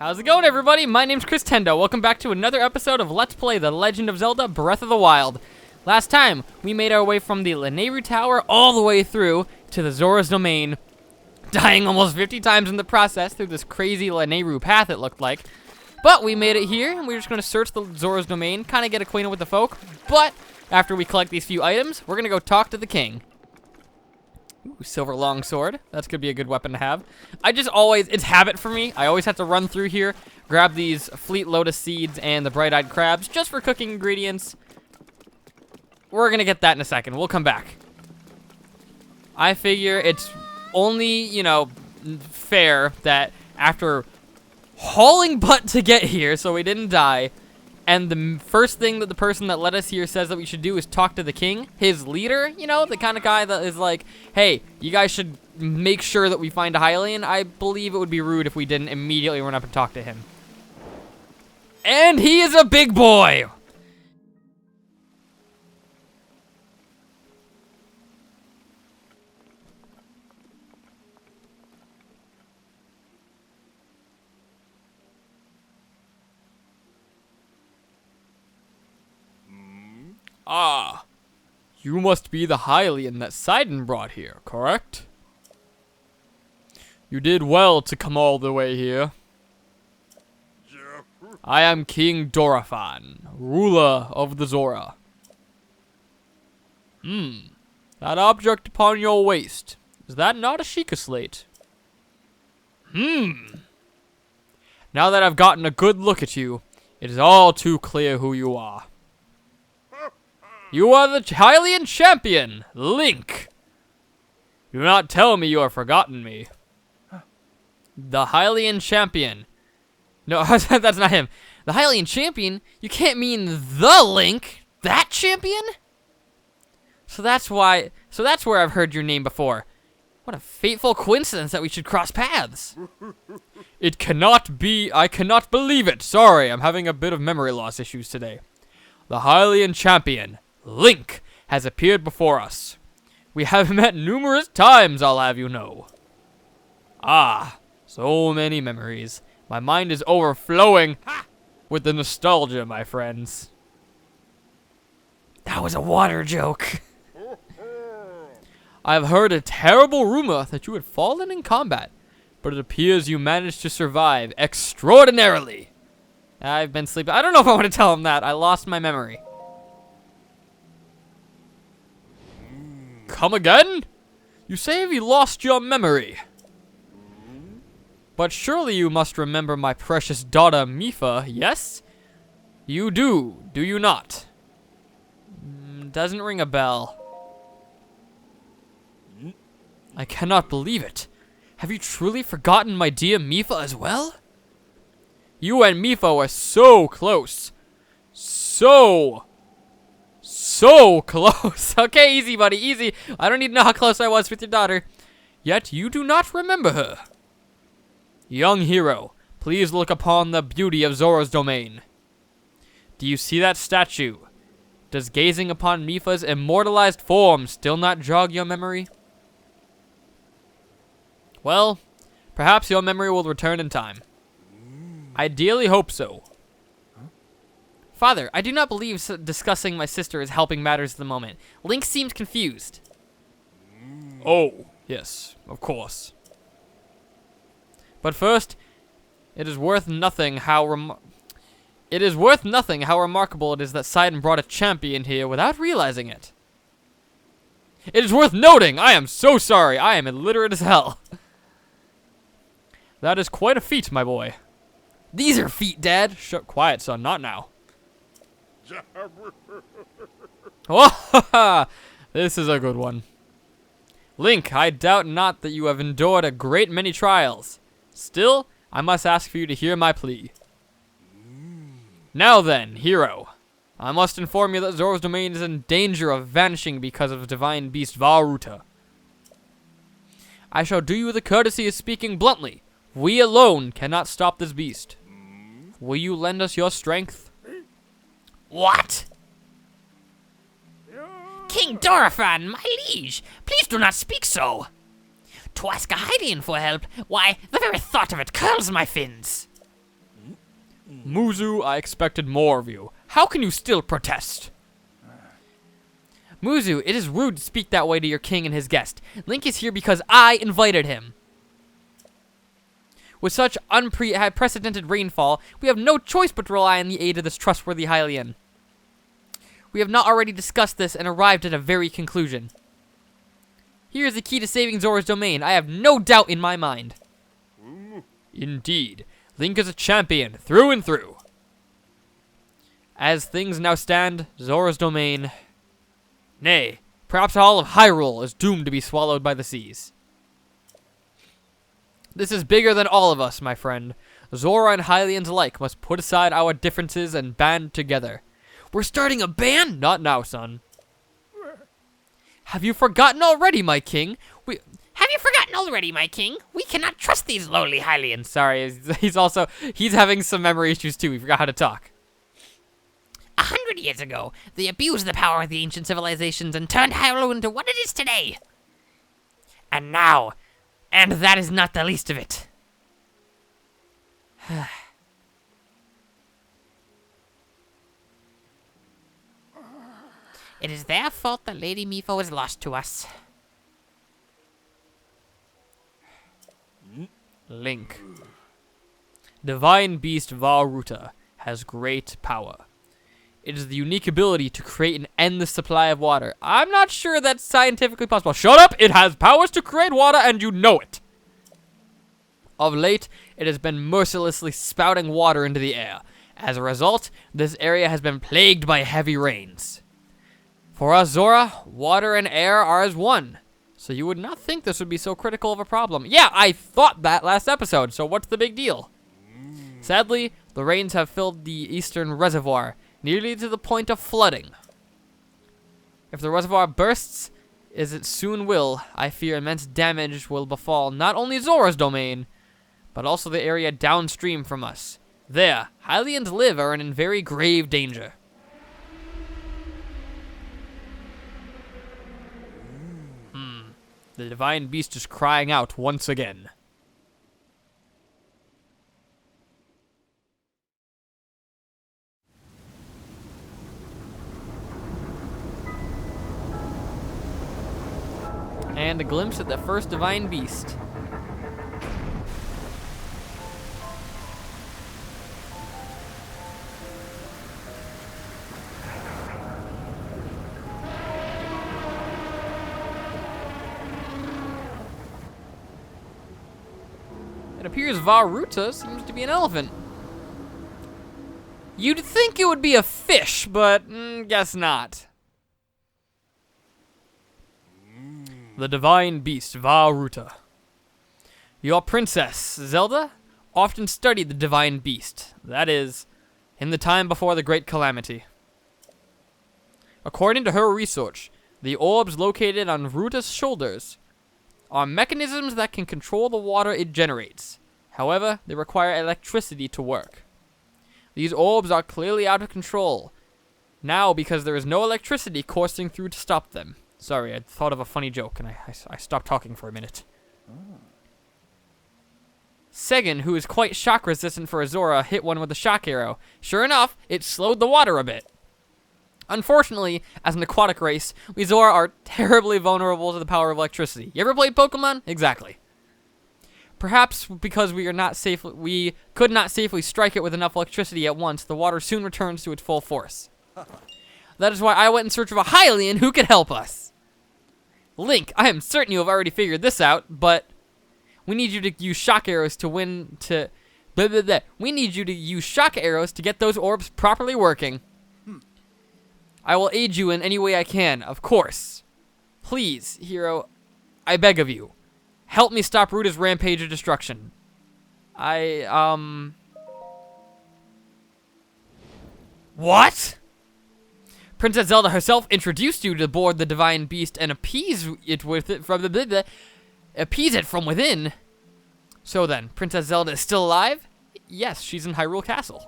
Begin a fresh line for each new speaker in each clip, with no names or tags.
How's it going, everybody? My name's Chris Tendo. Welcome back to another episode of Let's Play The Legend of Zelda Breath of the Wild. Last time, we made our way from the Lanayru Tower all the way through to the Zora's Domain, dying almost 50 times in the process through this crazy Lanayru path, it looked like. But we made it here, and we're just going to search the Zora's Domain, kind of get acquainted with the folk. But after we collect these few items, we're going to go talk to the king. Ooh, silver longsword. That's going to be a good weapon to have. It's habit for me. I always have to run through here, grab these fleet lotus seeds and the bright-eyed crabs just for cooking ingredients. We're going to get that in a second. We'll come back. I figure it's only, fair that after hauling butt to get here so we didn't die, and the first thing that the person that led us here says that we should do is talk to the king, his leader, the kind of guy that is like, hey, you guys should make sure that we find a Hylian. I believe it would be rude if we didn't immediately run up and talk to him. And he is a big boy! Ah, you must be the Hylian that Sidon brought here, correct? You did well to come all the way here. I am King Dorephan, ruler of the Zora. That object upon your waist, is that not a Sheikah slate? Now that I've gotten a good look at you, it is all too clear who you are. You are the Hylian champion, Link. Do not tell me you have forgotten me. The Hylian champion. No, that's not him. The Hylian champion? You can't mean the Link. That champion? So that's where I've heard your name before. What a fateful coincidence that we should cross paths. It cannot be. I cannot believe it. Sorry, I'm having a bit of memory loss issues today. The Hylian champion, Link, has appeared before us. We have met numerous times, I'll have you know. Ah, so many memories. My mind is overflowing with the nostalgia, my friends. That was a water joke. I've heard a terrible rumor that you had fallen in combat, but it appears you managed to survive extraordinarily. I've been sleeping. I don't know if I want to tell him that. I lost my memory. Come again? You say you lost your memory. But surely you must remember my precious daughter, Mipha, yes? You do you not? Doesn't ring a bell. I cannot believe it. Have you truly forgotten my dear Mipha as well? You and Mipha were so close. So close. Okay, easy, buddy, easy. I don't need to know how close I was with your daughter. Yet you do not remember her. Young hero, please look upon the beauty of Zora's Domain. Do you see that statue? Does gazing upon Mipha's immortalized form still not jog your memory? Well, perhaps your memory will return in time. I dearly hope so. Father, I do not believe discussing my sister is helping matters at the moment. Link seems confused. Oh, yes, of course. But first, it is worth nothing how remarkable it is that Sidon brought a champion here without realizing it. It is worth noting. I am so sorry. I am illiterate as hell. That is quite a feat, my boy. These are feet, Dad. Shut quiet, son. Not now. Oh, this is a good one. Link, I doubt not that you have endured a great many trials. Still, I must ask for you to hear my plea. Now then, hero, I must inform you that Zora's Domain is in danger of vanishing because of divine beast Vah Ruta. I shall do you the courtesy of speaking bluntly. We alone cannot stop this beast. Will you lend us your strength? What? King Dorephan, my liege, please do not speak so. To ask a Hylian for help, why, the very thought of it curls my fins. Muzu, I expected more of you. How can you still protest? Muzu, it is rude to speak that way to your king and his guest. Link is here because I invited him. With such unprecedented rainfall, we have no choice but to rely on the aid of this trustworthy Hylian. We have not already discussed this and arrived at a very conclusion. Here is the key to saving Zora's domain. I have no doubt in my mind. Indeed, Link is a champion through and through. As things now stand, Zora's domain... Nay, perhaps all of Hyrule is doomed to be swallowed by the seas. This is bigger than all of us, my friend. Zora and Hylians alike must put aside our differences and band together. We're starting a band? Not now, son. Have you forgotten already, my king?
Have you forgotten already, my king? We cannot trust these lowly Hylians.
Sorry, he's having some memory issues too. He forgot how to talk.
100 years ago, they abused the power of the ancient civilizations and turned Hyrule into what it is today. And now, and that is not the least of it. It is their fault that Lady Mifo is lost to us.
Link. Divine Beast Vah Ruta has great power. It is the unique ability to create an endless supply of water. I'm not sure that's scientifically possible. Shut up! It has powers to create water and you know it! Of late, it has been mercilessly spouting water into the air. As a result, this area has been plagued by heavy rains. For us, Zora, water and air are as one. So you would not think this would be so critical of a problem. Yeah, I thought that last episode, so what's the big deal? Sadly, the rains have filled the eastern reservoir, nearly to the point of flooding. If the reservoir bursts, as it soon will, I fear immense damage will befall not only Zora's domain, but also the area downstream from us. There, Hylians live are in very grave danger. The Divine Beast is crying out once again. And a glimpse at the first Divine Beast. It appears Vah Ruta seems to be an elephant. You'd think it would be a fish, but guess not. The Divine Beast, Vah Ruta. Your princess, Zelda, often studied the Divine Beast. That is, in the time before the Great Calamity. According to her research, the orbs located on Ruta's shoulders are mechanisms that can control the water it generates. However, they require electricity to work. These orbs are clearly out of control now because there is no electricity coursing through to stop them. Sorry, I thought of a funny joke and I stopped talking for a minute. Segan, who is quite shock resistant for a Zora, hit one with a shock arrow. Sure enough, it slowed the water a bit. Unfortunately, as an aquatic race, we Zora are terribly vulnerable to the power of electricity. You ever played Pokemon? Exactly. Perhaps because we could not safely strike it with enough electricity at once, the water soon returns to its full force. That is why I went in search of a Hylian who could help us. Link, I am certain you have already figured this out, but we need you to use shock arrows to We need you to use shock arrows to get those orbs properly working. I will aid you in any way I can, of course. Please, hero, I beg of you, help me stop Ruta's rampage of destruction. What? Princess Zelda herself introduced you to board the Divine Beast and appease it from within. So then, Princess Zelda is still alive? Yes, she's in Hyrule Castle.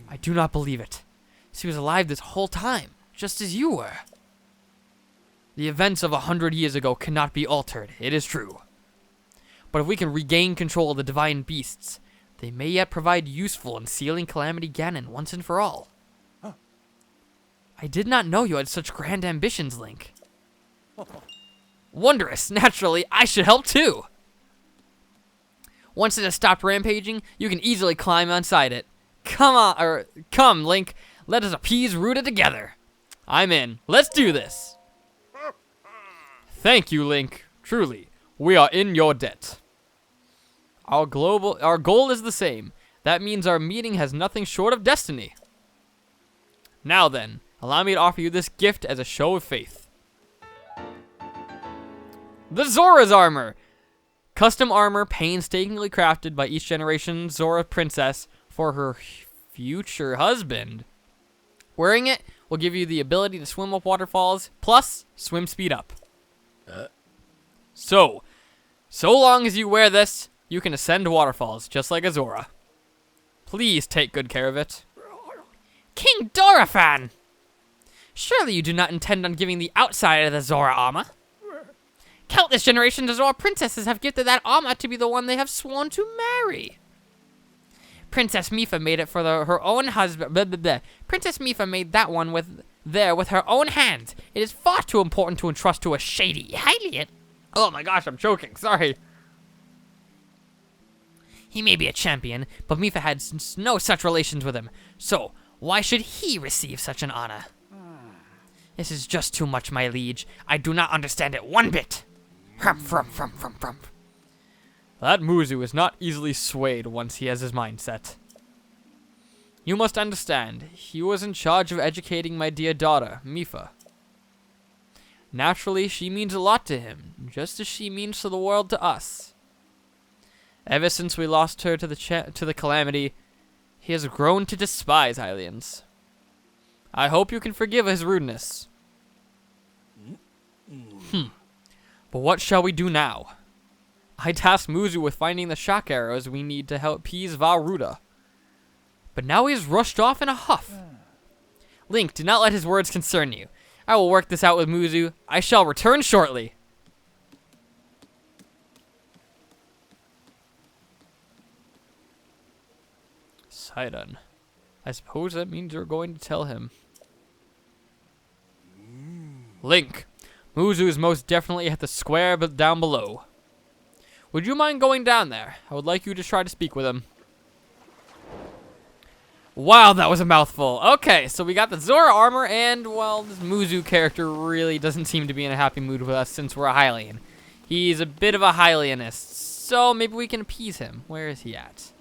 I do not believe it. She was alive this whole time, just as you were. The events of 100 years ago cannot be altered, it is true. But if we can regain control of the divine beasts, they may yet provide useful in sealing Calamity Ganon once and for all. I did not know you had such grand ambitions, Link. Wondrous. Naturally, I should help too. Once it has stopped rampaging, you can easily climb inside it. Come, Link. Let us appease Ruta together. I'm in. Let's do this. Thank you, Link. Truly, we are in your debt. Our goal is the same. That means our meeting has nothing short of destiny. Now then, allow me to offer you this gift as a show of faith. The Zora's armor. Custom armor painstakingly crafted by each generation Zora princess for her future husband. Wearing it will give you the ability to swim up waterfalls, plus swim speed up. So long as you wear this, you can ascend waterfalls just like a Zora. Please take good care of it.
King Dorephan! Surely you do not intend on giving the outside of the Zora armor? Countless generations of Zora princesses have gifted that armor to be the one they have sworn to marry. Princess Mipha made it for her own husband. Princess Mipha made that one with her own hands. It is far too important to entrust to a shady Hylian.
Oh my gosh, I'm choking. Sorry.
He may be a champion, but Mipha had no such relations with him. So, why should he receive such an honor? This is just too much, my liege. I do not understand it one bit. Humph.
That Muzu is not easily swayed once he has his mind set. You must understand, he was in charge of educating my dear daughter, Mipha. Naturally, she means a lot to him, just as she means to the world to us. Ever since we lost her to the Calamity, he has grown to despise Hylians. I hope you can forgive his rudeness. But what shall we do now? I tasked Muzu with finding the shock arrows we need to help appease Vah Ruta. But now he has rushed off in a huff. Link, do not let his words concern you. I will work this out with Muzu. I shall return shortly. Sidon. I suppose that means you're going to tell him. Link, Muzu is most definitely at the square but down below. Would you mind going down there? I would like you to try to speak with him. Wow, that was a mouthful. Okay, so we got the Zora armor, and, well, this Muzu character really doesn't seem to be in a happy mood with us since we're a Hylian. He's a bit of a Hylianist, so maybe we can appease him. Where is he at?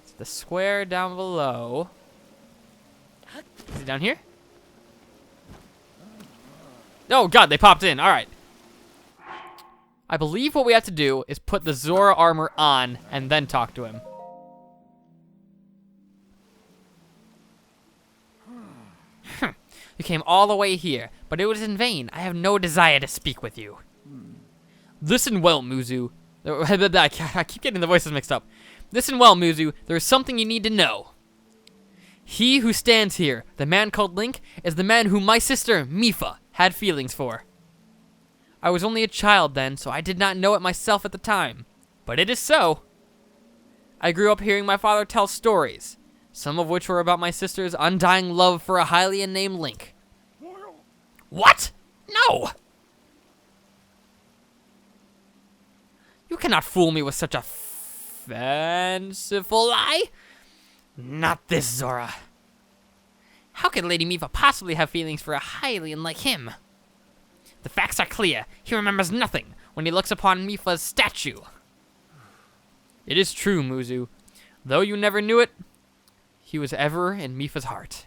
It's the square down below. Is he down here? Oh, God, they popped in. All right. I believe what we have to do is put the Zora armor on and then talk to him. You came all the way here, but it was in vain. I have no desire to speak with you. Listen well, Muzu. I keep getting the voices mixed up. Listen well, Muzu. There is something you need to know. He who stands here, the man called Link, is the man whom my sister, Mipha, had feelings for. I was only a child then, so I did not know it myself at the time. But it is so. I grew up hearing my father tell stories, some of which were about my sister's undying love for a Hylian named Link. What? No! You cannot fool me with such a fanciful lie. Not this, Zora. How could Lady Mipha possibly have feelings for a Hylian like him? The facts are clear. He remembers nothing when he looks upon Mipha's statue. It is true, Muzu. Though you never knew it, he was ever in Mipha's heart.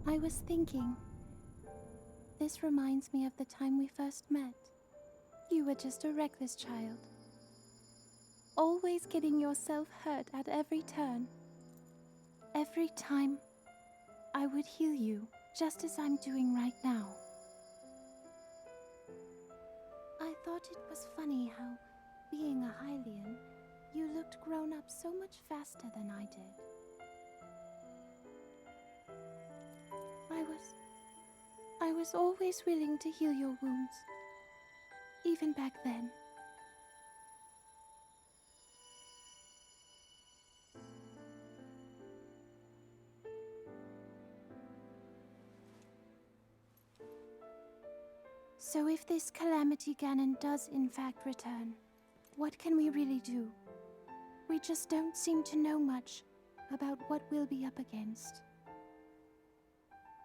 I was thinking. This reminds me of the time we first met. You were just a reckless child. Always getting yourself hurt at every turn. Every time, I would heal you, just as I'm doing right now. I thought it was funny how, being a Hylian, you looked grown up so much faster than I did. I was always willing to heal your wounds, even back then. So if this Calamity Ganon does in fact return, what can we really do? We just don't seem to know much about what we'll be up against.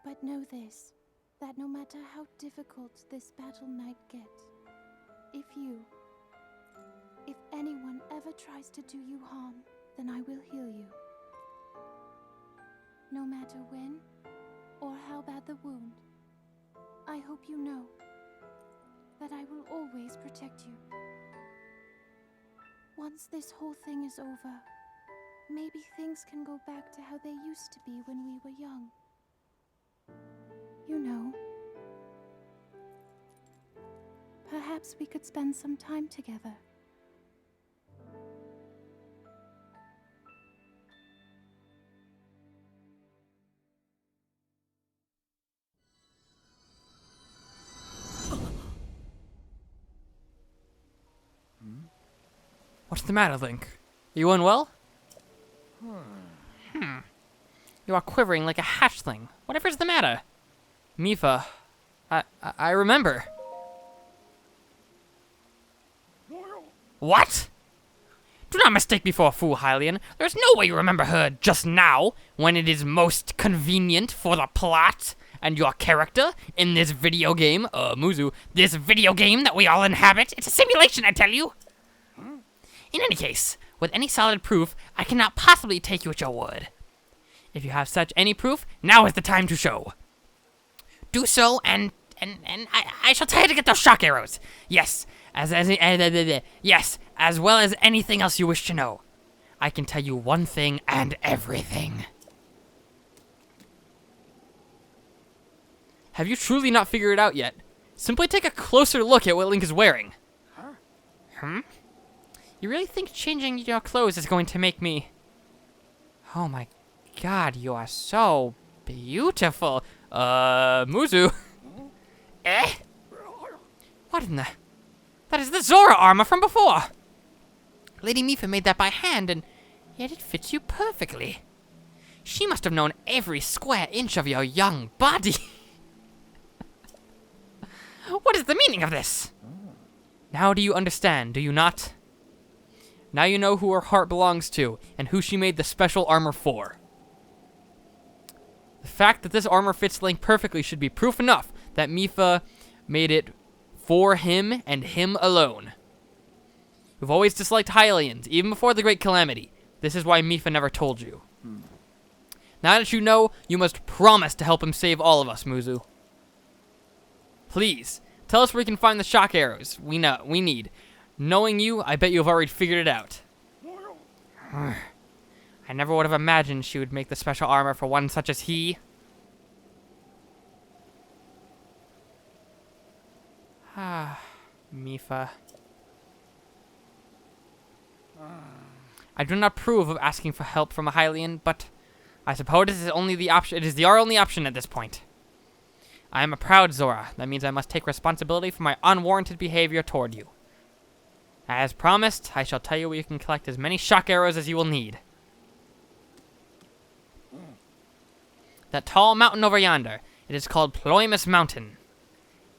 But know this, that no matter how difficult this battle might get, if anyone ever tries to do you harm, then I will heal you. No matter when or how bad the wound, I hope you know that I will always protect you. Once this whole thing is over, maybe things can go back to how they used to be when we were young. You know, perhaps we could spend some time together.
What's the matter, Link? Are you unwell? You are quivering like a hatchling. Whatever's the matter? Mipha, I remember. What? Do not mistake me for a fool, Hylian. There's no way you remember her just now, when it is most convenient for the plot and your character in this video game, Muzu, this video game that we all inhabit. It's a simulation, I tell you. In any case, with any solid proof, I cannot possibly take you at your word. If you have such any proof, now is the time to show. Do so, and I shall tell you to get those shock arrows. Yes, yes, as well as anything else you wish to know. I can tell you one thing and everything. Have you truly not figured it out yet? Simply take a closer look at what Link is wearing. You really think changing your clothes is going to make me... Oh my god, you are so beautiful. Muzu. What in the... That is the Zora armor from before. Lady Mipha made that by hand, and yet it fits you perfectly. She must have known every square inch of your young body. What is the meaning of this? Now do you understand, do you not? Now you know who her heart belongs to, and who she made the special armor for. The fact that this armor fits Link perfectly should be proof enough that Mipha made it for him and him alone. You've always disliked Hylians, even before the Great Calamity. This is why Mipha never told you. Now that you know, you must promise to help him save all of us, Muzu. Please, tell us where we can find the shock arrows we need. Knowing you, I bet you have already figured it out. I never would have imagined she would make the special armor for one such as he. Mipha. I do not approve of asking for help from a Hylian, but I suppose this is only the option. It is our only option at this point. I am a proud Zora. That means I must take responsibility for my unwarranted behavior toward you. As promised, I shall tell you where you can collect as many shock arrows as you will need. That tall mountain over yonder. It is called Ploymus Mountain.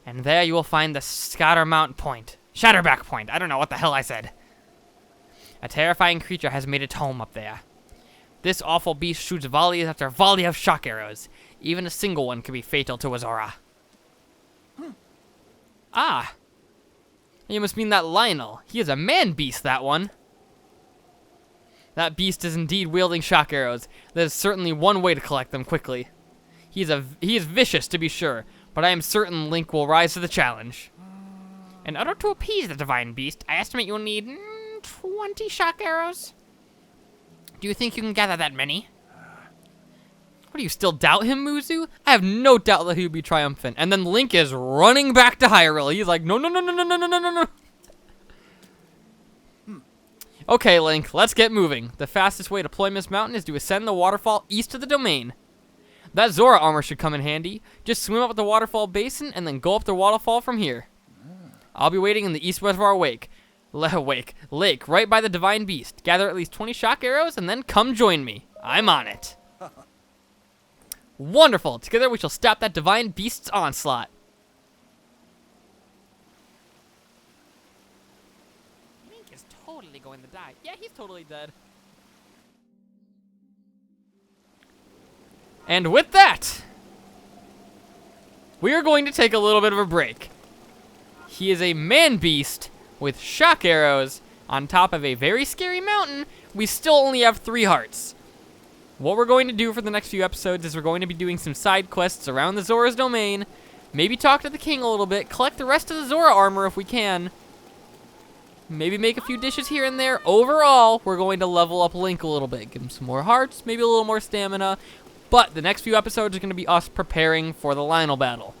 And there you will find the Shatterback Point. I don't know what the hell I said. A terrifying creature has made its home up there. This awful beast shoots volleys after volley of shock arrows. Even a single one could be fatal to a Zora. Ah! You must mean that Lionel. He is a man-beast, that one. That beast is indeed wielding shock arrows. There is certainly one way to collect them quickly. He is vicious, to be sure, but I am certain Link will rise to the challenge.
In order to appease the divine beast, I estimate you'll need 20 shock arrows. Do you think you can gather that many?
What, do you still doubt him, Muzu? I have no doubt that he would be triumphant. And then Link is running back to Hyrule. He's like, no, no, no, no, no, no, no, no, no. Okay, Link, let's get moving. The fastest way to climb this mountain is to ascend the waterfall east of the domain. That Zora armor should come in handy. Just swim up the waterfall basin and then go up the waterfall from here. I'll be waiting in the east reservoir lake, right by the divine beast. Gather at least 20 shock arrows and then come join me. I'm on it. Wonderful. Together we shall stop that divine beast's onslaught.
Link is totally going to die.
Yeah, he's totally dead. And with that, we are going to take a little bit of a break. He is a man beast with shock arrows on top of a very scary mountain. We still only have 3 hearts. What we're going to do for the next few episodes is we're going to be doing some side quests around the Zora's domain, maybe talk to the king a little bit, collect the rest of the Zora armor if we can, maybe make a few dishes here and there. Overall, we're going to level up Link a little bit, give him some more hearts, maybe a little more stamina, but the next few episodes are going to be us preparing for the Lionel battle.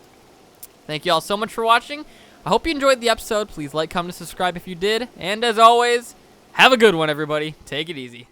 Thank you all so much for watching. I hope you enjoyed the episode. Please like, comment, and subscribe if you did. And as always, have a good one, everybody. Take it easy.